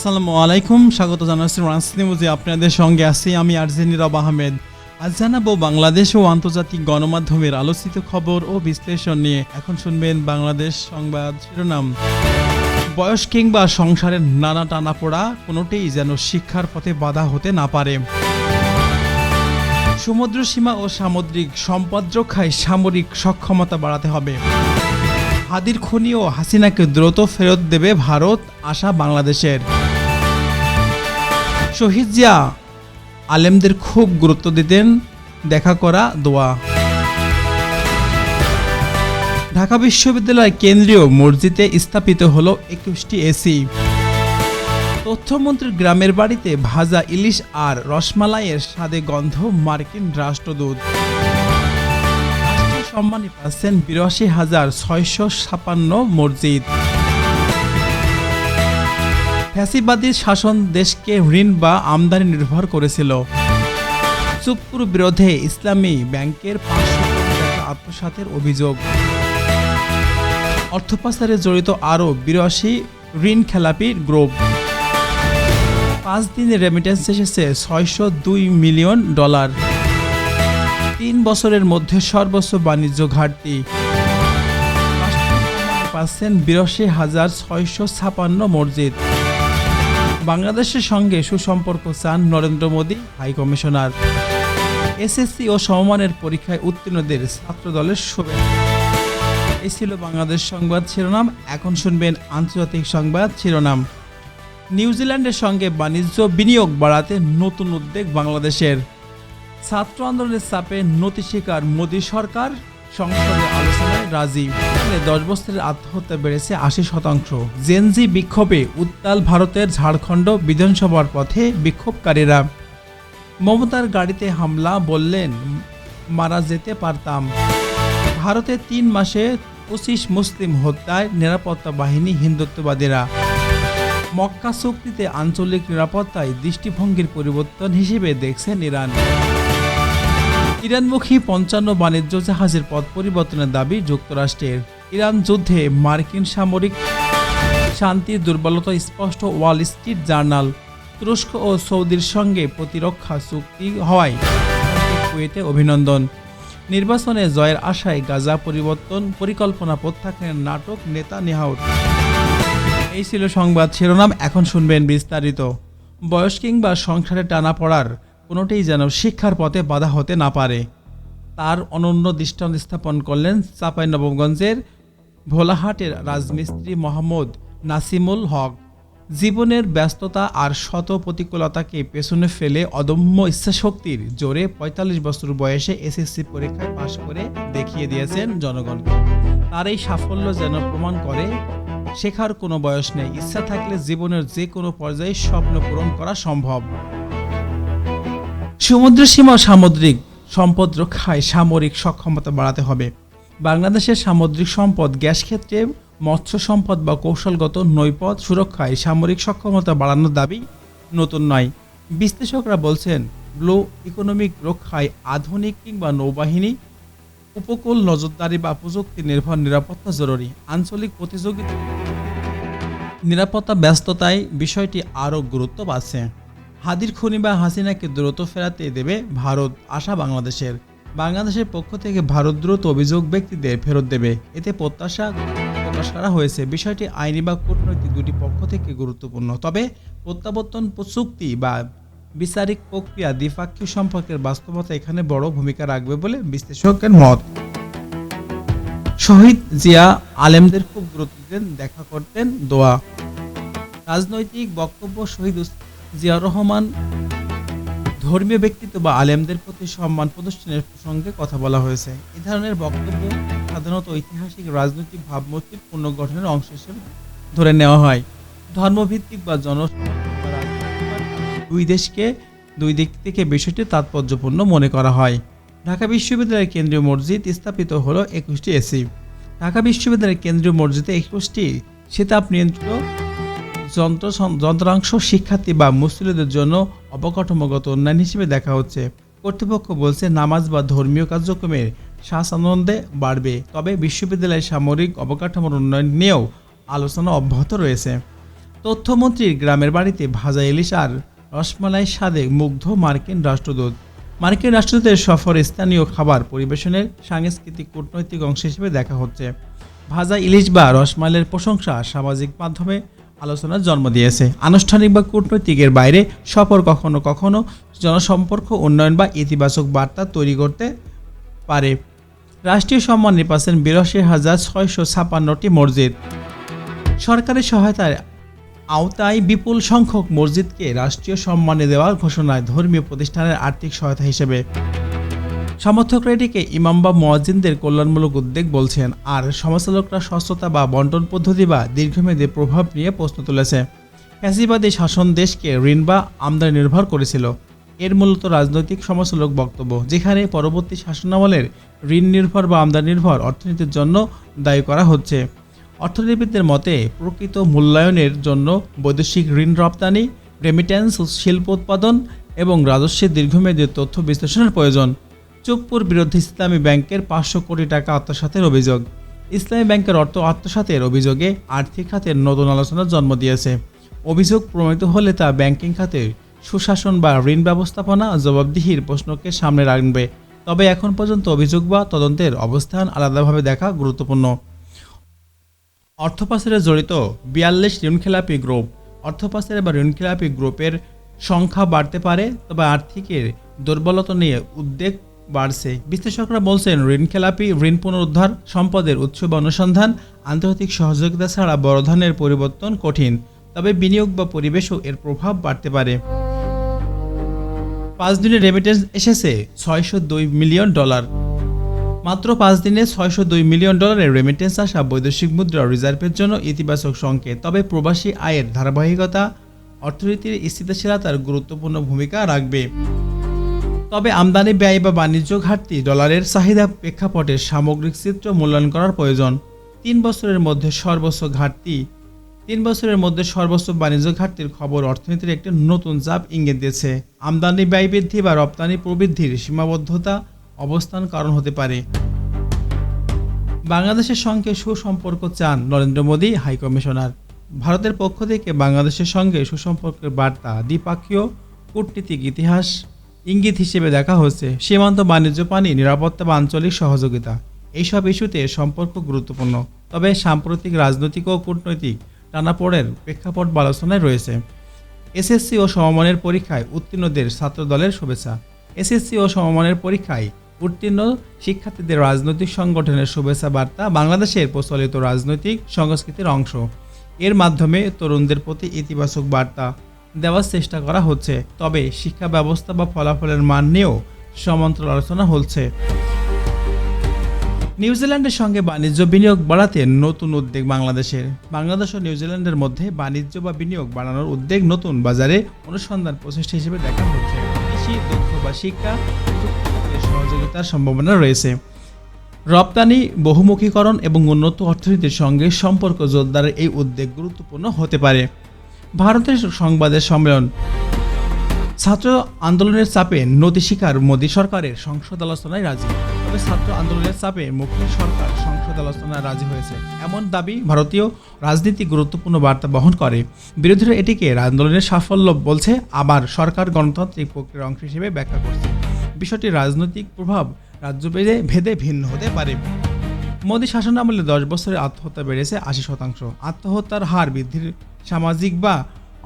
আসসালামু আলাইকুম, স্বাগত জানাচ্ছি রান্স নিউজে। আপনাদের সঙ্গে আছি আমি আরজে নীরব আহমেদ। আজ জানাবো বাংলাদেশ ও আন্তর্জাতিক গণমাধ্যমের আলোচিত খবর ও বিশ্লেষণ নিয়ে। এখন শুনবেন বাংলাদেশ সংবাদ শিরোনাম। বয়স কিংবা সংসারের নানা টানাপোড়া কোনোটাই যেন শিক্ষার পথে বাধা হতে না পারে। সমুদ্র সীমা ও সামুদ্রিক সম্পদ রক্ষায় সামরিক সক্ষমতা বাড়াতে হবে। হাদির খনি ও হাসিনাকে দ্রুত ফেরত দেবে ভারত, আশা বাংলাদেশের। শহীদ জিয়া আলেমদের খুব গুরুত্ব দিতেন, দেখা করা দোয়া। ঢাকা বিশ্ববিদ্যালয়ের কেন্দ্রীয় মসজিদে স্থাপিত হলো 21টি এসি। তথ্যমন্ত্রীর গ্রামের বাড়িতে ভাজা ইলিশ আর রসমালাইয়ের স্বাদে গন্ধ মার্কিন রাষ্ট্রদূত। সম্মানী পাচ্ছেন ৮২,৬৫৬ মসজিদ। ফ্যাসিবাদী শাসন দেশকে ঋণ বা আমদানি নির্ভর করেছিল। চুপুর বিরোধে ইসলামী ব্যাংকের ৫০০ কোটি টাকা আত্মসাতের অভিযোগ। অর্থ পাচারে জড়িত আরও ৮২ ঋণ খেলাপি গ্রুপ। ৫ দিনে রেমিটেন্স এসেছে $৬০২ মিলিয়ন। ৩ বছরের মধ্যে সর্বোচ্চ বাণিজ্য ঘাটতি। পাচ্ছেন ৮২,৬৫৬ মসজিদ। বাংলাদেশের সঙ্গে সুসম্পর্ক চান Narendra Modi high commissioner. SSC ও সমমানের পরীক্ষায় উত্তীর্ণদের ছাত্রদলের শুভেচ্ছা। এই ছিল বাংলাদেশ সংবাদ শিরোনাম। এখন শুনবেন আন্তর্জাতিক সংবাদ শিরোনাম। নিউজিল্যান্ডের সঙ্গে বাণিজ্য বিনিয়োগ বাড়াতে নতুন উদ্যোগ বাংলাদেশের। ছাত্র আন্দোলনের চাপে নতি স্বীকার মোদী সরকার, সংসদে আলোচনায় রাজি। 10 বছরের আত্মহত্যা বেড়েছে ৮০%। জেনজি বিক্ষোভে উত্তাল ভারতের ঝাড়খণ্ড বিধানসভার পথে বিক্ষোভকারীরা। মমতার গাড়িতে হামলা, বললেন মারা যেতে পারতাম। ভারতে ৩ মাসে ২৫ মুসলিম হত্যায় নিরাপত্তা বাহিনী হিন্দুত্ববাদীরা। মক্কা চুক্তিতে আঞ্চলিক নিরাপত্তায় দৃষ্টিভঙ্গির পরিবর্তন হিসেবে দেখছেন ইরান। ইরানমুখী ৫৫ বাণিজ্য জাহাজের পথ পরিবর্তনের দাবি যুক্তরাষ্ট্রের। ইরান যুদ্ধে মার্কিন সামরিক শান্তির দুর্বলতা স্পষ্ট, ওয়াল স্ট্রিট জার্নাল। তুরস্ক ও সৌদির সঙ্গে প্রতিরক্ষা চুক্তি হওয়ায় কুয়েতে অভিনন্দন। নির্বাচনে জয়ের আশায় গাজা পরিবর্তন পরিকল্পনা প্রত্যাখ্যানের নাটক নেতানিয়াহুর। এই ছিল সংবাদ শিরোনাম। এখন শুনবেন বিস্তারিত। বয়স কিংবা সংসারে টানা পড়ার কোনোটাই যেন শিক্ষার পথে বাধা হতে না পারে, তার অনন্য দৃষ্টান্ত স্থাপন করলেন চাঁপাইনবাবগঞ্জের ভোলাহাটের রাজমিস্ত্রি মোহাম্মদ নাসিমুল হক। জীবনের ব্যস্ততা আর শত প্রতিকূলতাকে পেছনে ফেলে অদম্য ইচ্ছাশক্তির জোরে ৪৫ বছর বয়সে এসএসসি পরীক্ষায় পাশ করে দেখিয়ে দিয়েছেন জনগণকে। তার এই সাফল্য যেন প্রমাণ করে শেখার কোনো বয়স নেই, ইচ্ছা থাকলে জীবনের যে কোনো পর্যায়ে স্বপ্ন পূরণ করা সম্ভব। সমুদ্র সীমা সামুদ্রিক সম্পদ রক্ষায় সামরিক সক্ষমতা বাড়াতে হবে। বাংলাদেশের সামুদ্রিক সম্পদ, গ্যাস ক্ষেত্রে মৎস্য সম্পদ বা কৌশলগত নৈপথ সুরক্ষায় সামরিক সক্ষমতা বাড়ানোর দাবি নতুন নয়। বিশ্লেষকরা বলছেন, ব্লু ইকোনমিক রক্ষায় আধুনিক কিংবা নৌবাহিনী, উপকূল নজরদারি বা প্রযুক্তি নির্ভর নিরাপত্তা জরুরি। আঞ্চলিক প্রতিযোগিতা নিরাপত্তা ব্যস্ততায় বিষয়টি আরও গুরুত্ব পাচ্ছে। হাদির খনি বা হাসিনাকে দ্রুত ফেরাতে দেবে ভারত, আশা বাংলাদেশের। বাংলাদেশের পক্ষ থেকে ভারত দ্রুত অভিযোগ ব্যক্তিদের ফেরত দেবে, এতে প্রত্যাশা প্রকাশ করা হয়েছে। বিষয়টি আইনি বা কূটনৈতিক দুটি পক্ষ থেকে গুরুত্বপূর্ণ। তবে প্রত্যাবর্তন চুক্তি বা বিচারিক প্রক্রিয়া দ্বিপাক্ষিক সম্পর্কের বাস্তবতা এখানে বড় ভূমিকা রাখবে বলে বিশ্লেষকের মত। শহীদ জিয়া আলেমদের খুব গুরুত্ব দিতেন, দেখা করতেন দোয়া। রাজনৈতিক বক্তব্য। শহীদ জিয়াউর রহমান ধর্মীয় ব্যক্তিত্ব বা আলেমদের প্রতি সম্মান প্রদর্শনের প্রসঙ্গে কথা বলা হয়েছে। এ ধরনের বক্তব্য সাধারণত ঐতিহাসিক রাজনৈতিক ভাবমূর্তির পুনর্গঠনের অংশ হিসেবে ধরে নেওয়া হয়। ধর্মভিত্তিক বা দুই দিক থেকে বিষয়টি তাৎপর্যপূর্ণ মনে করা হয়। ঢাকা বিশ্ববিদ্যালয়ের কেন্দ্রীয় মসজিদ স্থাপিত হলো 21টি এসি। ঢাকা বিশ্ববিদ্যালয়ের কেন্দ্রীয় মসজিদে 21টি শীতাপ নিয়ন্ত্রিত যন্ত্রাংশ শিক্ষার্থী বা মুসলিমদের জন্য অবকাঠামোগত উন্নয়ন হিসেবে দেখা হচ্ছে। কর্তৃপক্ষ বলছে, নামাজ বা ধর্মীয় কার্যক্রমের স্বাচ্ছন্দ্যে বাড়বে। তবে বিশ্ববিদ্যালয়ের সামরিক অবকাঠামোর উন্নয়ন নিয়েও আলোচনা অব্যাহত রয়েছে। তথ্যমন্ত্রীর গ্রামের বাড়িতে ভাজা ইলিশ আর রসমালাই স্বাদে মুগ্ধ মার্কিন রাষ্ট্রদূত। মার্কিন রাষ্ট্রদূতের সফর স্থানীয় খাবার পরিবেশনের সাংস্কৃতিক কূটনৈতিক অংশ হিসেবে দেখা হচ্ছে। ভাজা ইলিশ বা রসমালাইয়ের প্রশংসা সামাজিক মাধ্যমে আলোচনার জন্ম দিয়েছে। আনুষ্ঠানিক বা কূটনৈতিকের বাইরে সফর কখনো কখনো জনসম্পর্ক উন্নয়ন বা ইতিবাচক বার্তা তৈরি করতে পারে। রাষ্ট্রীয় সম্মানে পাচ্ছেন ৮২,৬৫৬টি মসজিদ। সরকারি সহায়তার আওতায় বিপুল সংখ্যক মসজিদকে রাষ্ট্রীয় সম্মানে দেওয়ার ঘোষণায় ধর্মীয় প্রতিষ্ঠানের আর্থিক সহায়তা হিসেবে। সমর্থকরা এটিকে ইমাম বা মুয়াজ্জিনদের কল্যাণমূলক উদ্যোগ বলছেন, আর সমালোচকরা স্বচ্ছতা বা বন্টন পদ্ধতি বা দীর্ঘমেয়াদী প্রভাব নিয়ে প্রশ্ন তুলেছে। ফ্যাসিবাদী শাসন দেশকে ঋণ বা আমদানি নির্ভর করেছিল। এর মূলত রাজনৈতিক সমালোচক বক্তব্য, যেখানে পরবর্তী শাসনামলের ঋণ নির্ভর বা আমদানি নির্ভর অর্থনীতির জন্য দায়ী করা হচ্ছে। অর্থনীতিবিদদের মতে প্রকৃত মূল্যায়নের জন্য বৈদেশিক ঋণ রপ্তানি, রেমিট্যান্স, শিল্প উৎপাদন এবং রাজস্বের দীর্ঘমেয়াদী তথ্য বিশ্লেষণের প্রয়োজন। চুপ্পুর বিরুদ্ধে ইসলামী ব্যাংকের ৫০০ কোটি টাকা আত্মসাতের অভিযোগ। ইসলামী ব্যাংকের অর্থ আত্মসাতের অভিযোগে আর্থিক খাতের নতুন আলোচনার জন্ম দিয়েছে। অভিযোগ প্রমাণিত হলে তা ব্যাংকিং খাতের সুশাসন বা ঋণ ব্যবস্থাপনা জবাবদিহির প্রশ্নকে সামনে রাখবে। তবে এখন পর্যন্ত অভিযোগ বা তদন্তের অবস্থান আলাদাভাবে দেখা গুরুত্বপূর্ণ। অর্থ পাচারে জড়িত ৪২ ঋণখেলাপি গ্রুপ। অর্থ পাচারে বা ঋণখেলাপি গ্রুপের সংখ্যা বাড়তে পারে, তবে আর্থিকের দুর্বলতা নিয়ে উদ্বেগ বাড়ছে। বিশ্লেষকরা বলছেন, ঋণখেলাপি, ঋণ পুনরুদ্ধার, সম্পদের উৎস বা অনুসন্ধান, আন্তর্জাতিক সহযোগিতা ছাড়া বড় ধরনের পরিবর্তন কঠিন। তবে বিনিয়োগ বা পরিবেশও এর প্রভাব বাড়তে পারে। ৫ দিনে রেমিটেন্স এসেছে $৬০২ মিলিয়ন। মাত্র ৫ দিনে $৬০২ মিলিয়ন রেমিটেন্স আসা বৈদেশিক মুদ্রা রিজার্ভের জন্য ইতিবাচক সংকেত। তবে প্রবাসী আয়ের ধারাবাহিকতা অর্থনীতির স্থিতিশীলতার গুরুত্বপূর্ণ ভূমিকা রাখবে। তবে আমদানি ব্যয় বা বাণিজ্য ঘাটতি, ডলারের চাহিদা প্রেক্ষাপটের সামগ্রিক চিত্র মূল্যায়ন করার প্রয়োজন। ৩ বছরের মধ্যে সর্বোচ্চ বাণিজ্য ঘাটতির খবর অর্থনীতির একটি নতুন চাপ ইঙ্গিত দিয়েছে। আমদানি ব্যয় বৃদ্ধি বা রপ্তানি প্রবৃদ্ধির সীমাবদ্ধতা অবস্থান কারণ হতে পারে। বাংলাদেশের সঙ্গে সুসম্পর্ক চান নরেন্দ্র মোদী হাইকমিশনার। ভারতের পক্ষ থেকে বাংলাদেশের সঙ্গে সুসম্পর্কের বার্তা দ্বিপাক্ষীয় কূটনীতিক ইঙ্গিত হিসেবে দেখা হচ্ছে। সীমান্ত, বাণিজ্য, পানি, নিরাপত্তা বা আঞ্চলিক সহযোগিতা, এইসব ইস্যুতে সম্পর্ক গুরুত্বপূর্ণ। তবে সাম্প্রতিক রাজনৈতিক ও কূটনৈতিক টানাপোড়েনের প্রেক্ষাপট বা আলোচনায় রয়েছে। এসএসসি ও সমমানের পরীক্ষায় উত্তীর্ণদের ছাত্রদলের শুভেচ্ছা। এসএসসি ও সমমানের পরীক্ষায় উত্তীর্ণ শিক্ষার্থীদের রাজনৈতিক সংগঠনের শুভেচ্ছা বার্তা বাংলাদেশের প্রচলিত রাজনৈতিক সংস্কৃতির অংশ। এর মাধ্যমে তরুণদের প্রতি ইতিবাচক বার্তা দেওয়ার চেষ্টা করা হচ্ছে। তবে শিক্ষা ব্যবস্থা বা ফলাফলের মান নিয়েও সমান্তরাল আলোচনা হচ্ছে। নিউজিল্যান্ডের সঙ্গে বাণিজ্য বিনিয়োগ বাড়াতে নতুন উদ্যোগ বাংলাদেশের। বাংলাদেশ ও নিউজিল্যান্ডের মধ্যে বাণিজ্য বা বিনিয়োগ বাড়ানোর উদ্যোগ নতুন বাজারে অনুসন্ধান প্রচেষ্টা হিসেবে দেখা হচ্ছে। কৃষি, তথ্য বা শিক্ষা সহযোগিতার সম্ভাবনা রয়েছে। রপ্তানি, বহুমুখীকরণ এবং উন্নত অর্থনীতির সঙ্গে সম্পর্ক জোরদারের এই উদ্যোগ গুরুত্বপূর্ণ হতে পারে। ভারতের সংবাদের সম্মেলন। ছাত্র আন্দোলনের চাপে নতি স্বীকার, মোদী সরকারের সংসদ আলোচনায় রাজি। তবে ছাত্র আন্দোলনের চাপে মুখ্য সরকার সংসদ আলোচনায় রাজি হয়েছে, এমন দাবি ভারতীয় রাজনীতি গুরুত্বপূর্ণ বার্তা বহন করে। বিরোধীরা এটিকে আন্দোলনের সাফল্য বলছে, আবার সরকার গণতান্ত্রিক প্রক্রিয়ার অংশ হিসেবে ব্যাখ্যা করছে। বিষয়টি রাজনৈতিক প্রভাব রাজ্য ভেদে ভিন্ন হতে পারে। মোদী শাসনামলে 10 বছরে আত্মহত্যা বেড়েছে 80%। আত্মহত্যার হার বৃদ্ধির সামাজিক বা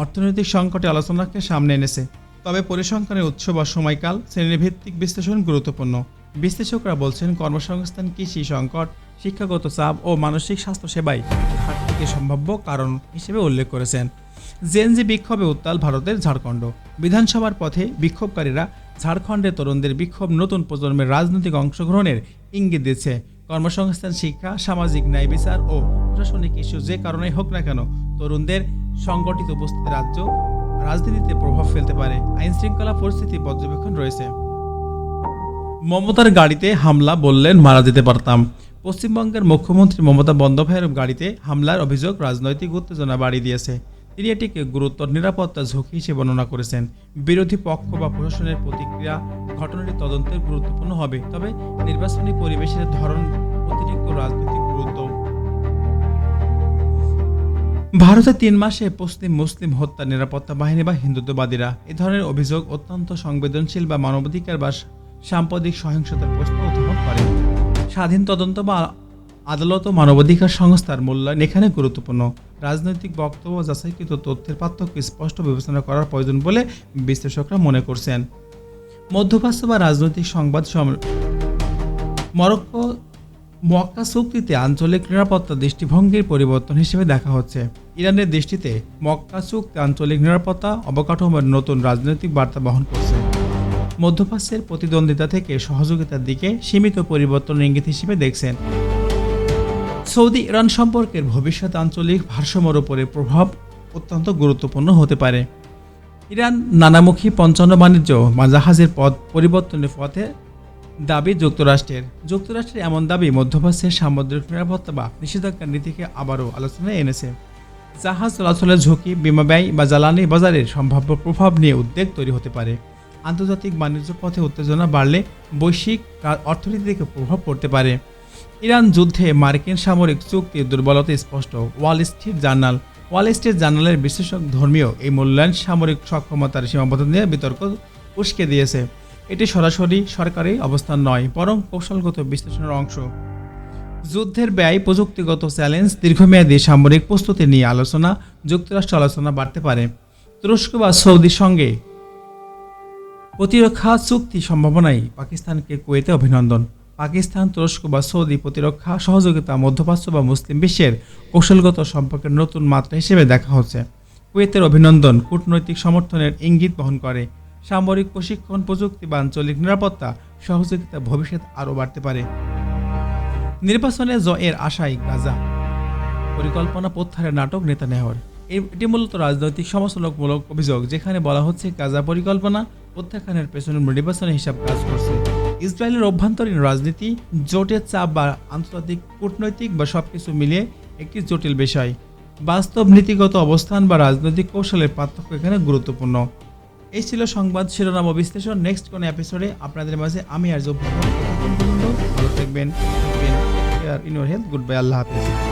অর্থনৈতিক সংকটে আলোচনাকে সামনে এনেছে। তবে পরিসংখ্যানের উৎস বা সময়কাল, শ্রেণীভিত্তিক বিশ্লেষণ গুরুত্বপূর্ণ। বিশ্লেষকরা বলছেন, কর্মসংস্থান, কৃষি সংকট, শিক্ষাগত চাপ ও মানসিক স্বাস্থ্য সেবায় ঘাটতিকে সম্ভাব্য কারণ হিসেবে উল্লেখ করেছেন। জেনজি বিক্ষোভে উত্তাল ভারতের ঝাড়খণ্ড। বিধানসভার পথে বিক্ষোভকারীরা ঝাড়খণ্ডের তরুণদের বিক্ষোভ নতুন প্রজন্মের রাজনৈতিক অংশগ্রহণের ইঙ্গিত দিচ্ছে। কর্মসংস্থান, শিক্ষা, সামাজিক ন্যায় বিচার ও প্রশাসনিক ইস্যু যে কারণেই হোক না কেন, তরুণদের সংগঠিত উপস্থিতি রাজনীতিতে প্রভাব ফেলতে পারে। আইন শৃঙ্খলা পরিস্থিতি পর্যবেক্ষণ রয়েছে। মমতার গাড়িতে হামলা, বললেন মারা যেতে পারতাম। পশ্চিমবঙ্গের মুখ্যমন্ত্রী মমতা বন্দ্যোপাধ্যায়ের গাড়িতে হামলার অভিযোগ রাজনৈতিক উত্তেজনা বাড়িয়ে দিয়েছে। তিনি এটিকে গুরুতর নিরাপত্তা ঝুঁকি হিসেবে বর্ণনা করেছেন। বিরোধী পক্ষ বা প্রশাসনের প্রতিক্রিয়া ঘটনাটি তদন্তের গুরুত্বপূর্ণ হবে। তবে নির্বাচনী পরিবেশের ধরন অতিরিক্ত রাজনৈতিক গুরুত্ব। ভারতে ৩ মাসে মুসলিম হত্যা নিরাপত্তা বাহিনী বা হিন্দুত্ববাদীরা এ ধরনের অভিযোগ অত্যন্ত সংবেদনশীল বা মানবাধিকার বা সাম্প্রতিক সহিংসতার প্রশ্ন উত্থাপন করে। স্বাধীন তদন্ত বা আদালত ও মানবাধিকার সংস্থার মূল্যায়ন এখানে গুরুত্বপূর্ণ। রাজনৈতিক বক্তব্য যাচাইকৃত তথ্যের পার্থক্য স্পষ্ট বিবেচনা করার প্রয়োজন বলে বিশ্লেষকরা মনে করছেন। মধ্যপ্রাচ্য বা রাজনৈতিক সংবাদ মক্কা চুক্তিতে আঞ্চলিক নিরাপত্তা দৃষ্টিভঙ্গির পরিবর্তন হিসেবে দেখা হচ্ছে। ইরানের দৃষ্টিতে মক্কা চুক্তি আঞ্চলিক নিরাপত্তা অবকাঠামোর নতুন রাজনৈতিক বার্তা বহন করছে। মধ্যপ্রাচ্যের প্রতিদ্বন্দ্বিতা থেকে সহযোগিতার দিকে সীমিত পরিবর্তনের ইঙ্গিত হিসেবে দেখছেন। সৌদি ইরান সম্পর্কের ভবিষ্যৎ আঞ্চলিক ভারসাম্যের উপরে প্রভাব অত্যন্ত গুরুত্বপূর্ণ হতে পারে। ইরান নানামুখী পঞ্চন্ন বাণিজ্য বা জাহাজের পথ পরিবর্তনের পথে দাবি যুক্তরাষ্ট্রের এমন দাবি মধ্যপ্রাচ্যের সামুদ্রিক নিরাপত্তা বা নিষেধাজ্ঞার নীতিকে আবারও আলোচনায় এনেছে। জাহাজ চলাচলের ঝুঁকি, বিমা ব্যয় বা জ্বালানি বাজারের সম্ভাব্য প্রভাব নিয়ে উদ্বেগ তৈরি হতে পারে। আন্তর্জাতিক বাণিজ্য পথে উত্তেজনা বাড়লে বৈশ্বিক অর্থনীতিতে প্রভাব পড়তে পারে। ইরান যুদ্ধে মার্কিন সামরিক চুক্তির দুর্বলতা স্পষ্ট। ওয়াল স্ট্রিট জার্নালের বিশ্লেষক ধর্মীয় এই মূল্যায়ন সামরিক সক্ষমতার সীমাবদ্ধতা নিয়ে বিতর্ক উস্কে দিয়েছে। এটি সরাসরি সরকারি অবস্থান নয়, বরং কৌশলগত বিশ্লেষণের অংশ। যুদ্ধের ব্যয়, প্রযুক্তিগত চ্যালেঞ্জ, দীর্ঘমেয়াদী সামরিক প্রস্তুতি নিয়ে যুক্তরাষ্ট্র আলোচনা বাড়তে পারে। তুরস্ক বা সৌদির সঙ্গে প্রতিরক্ষা চুক্তি সম্ভাবনায় পাকিস্তানকে কুয়েতে অভিনন্দন। পাকিস্তান, তুরস্ক বা সৌদি প্রতিরক্ষা সহযোগিতা মধ্যপ্রাচ্য বা মুসলিম বিশ্বের কৌশলগত সম্পর্কের নতুন মাত্রা হিসেবে দেখা হচ্ছে। কুয়েতের অভিনন্দন কূটনৈতিক সমর্থনের ইঙ্গিত বহন করে। সামরিক প্রশিক্ষণ, প্রযুক্তি বা আঞ্চলিক নিরাপত্তা সহযোগিতা ভবিষ্যৎ আরও বাড়তে পারে। নির্বাচনে জয়ের আশায় গাজা পরিকল্পনা প্রত্যাহারের নাটক নেতানিয়াহুর। এটি মূলত রাজনৈতিক সমালোচনামূলক অভিযোগ, যেখানে বলা হচ্ছে গাজা পরিকল্পনা প্রত্যাখ্যানের পেছনে নির্বাচনের হিসাব কাজ করছে। ইসরায়েলের অভ্যন্তরীণ রাজনীতি, জোটের চাপ বা আন্তর্জাতিক কূটনৈতিক বা সবকিছু মিলিয়ে একটি জটিল বিষয়। বাস্তব নীতিগত অবস্থান বা রাজনৈতিক কৌশলের পার্থক্য এখানে গুরুত্বপূর্ণ। এই ছিল সংবাদ শিরোনাম ও বিশ্লেষণ। নেক্সট কোন এপিসোডে আপনাদের মাঝে আমি আর ভালো থাকবেন। In your health, goodbye, আল্লাহ হাফেজ।